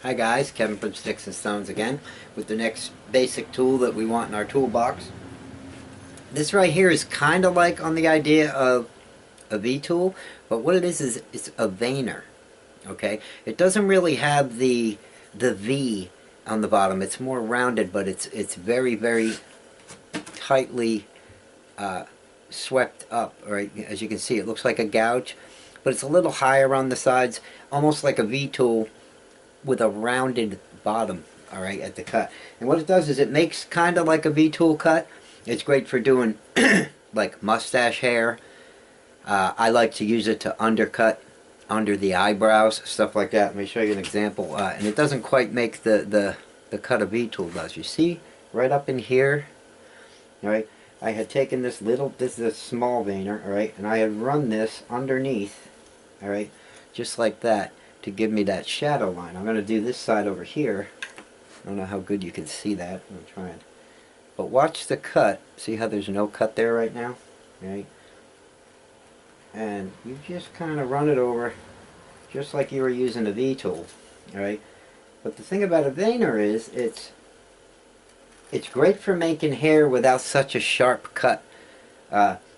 Hi guys, Kevin from Sticks and Stones again with the next basic tool that we want in our toolbox. This right here is kind of like on the idea of a V-tool, but what it is it's a veiner, okay? It doesn't really have the V on the bottom. It's more rounded, but it's very, very tightly swept up, right? As you can see, it looks like a gouge, but it's a little higher on the sides, almost like a V-tool with a rounded bottom, all right, at the cut. And what it does is it makes kind of like a V-tool cut. It's great for doing like mustache hair. I like to use it to undercut under the eyebrows, stuff like that. Let me show you an example. And it doesn't quite make the cut a V-tool does. You see, right up in here, all right, I had taken this is a small veiner, all right, and I had run this underneath, all right, just like that, to give me that shadow line. I'm going to do this side over here. I don't know how good you can see that. I'm trying. But watch the cut. See how there's no cut there right now? Right? And you just kind of run it over just like you were using a V-tool. Alright? But the thing about a veiner is it's great for making hair without such a sharp cut.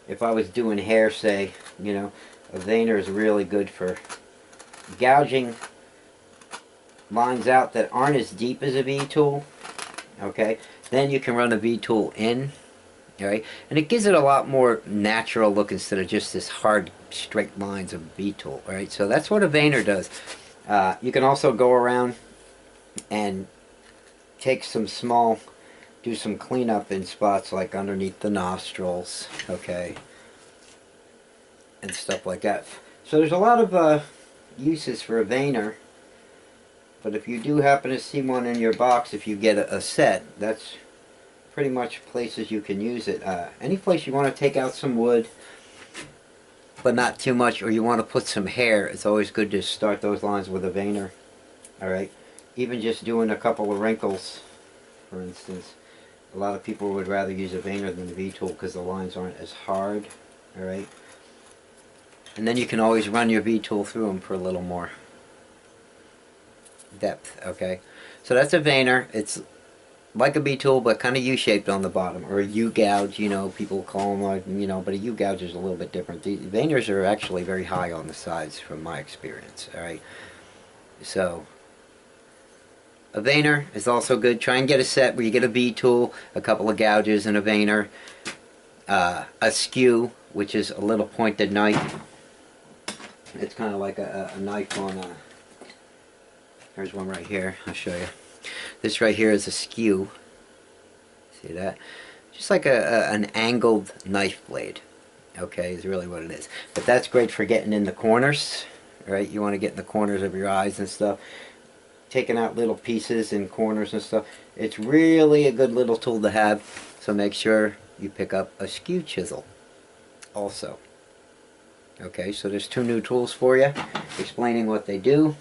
If I was doing hair, say, you know, a veiner is really good for gouging lines out that aren't as deep as a V-tool. Okay, then you can run a V-tool in, alright, and it gives it a lot more natural look instead of just this hard straight lines of V-tool. Alright, so that's what a veiner does. You can also go around and take some small, do some cleanup in spots like underneath the nostrils, okay, and stuff like that. So there's a lot of uses for a veiner, but if you do happen to see one in your box, if you get a set, that's pretty much places you can use it. Any place you want to take out some wood, but not too much, or you want to put some hair, it's always good to start those lines with a veiner. Alright, even just doing a couple of wrinkles, for instance. A lot of people would rather use a veiner than a V-tool because the lines aren't as hard. Alright, and then you can always run your V-tool through them for a little more depth. Okay, so that's a veiner. It's like a V-tool, but kind of U-shaped on the bottom, or a U-gouge, you know, people call them, like, you know, but a U-gouge is a little bit different. The veiners are actually very high on the sides from my experience. Alright, so a veiner is also good. Try and get a set where you get a V-tool, a couple of gouges, and a veiner. A skew, which is a little pointed knife. It's kind of like a knife on a... There's one right here. I'll show you. This right here is a skew. See that? Just like an angled knife blade. Okay, is really what it is. But that's great for getting in the corners. Right? You want to get in the corners of your eyes and stuff. Taking out little pieces in corners and stuff. It's really a good little tool to have. So make sure you pick up a skew chisel also. Okay, so there's two new tools for you, explaining what they do.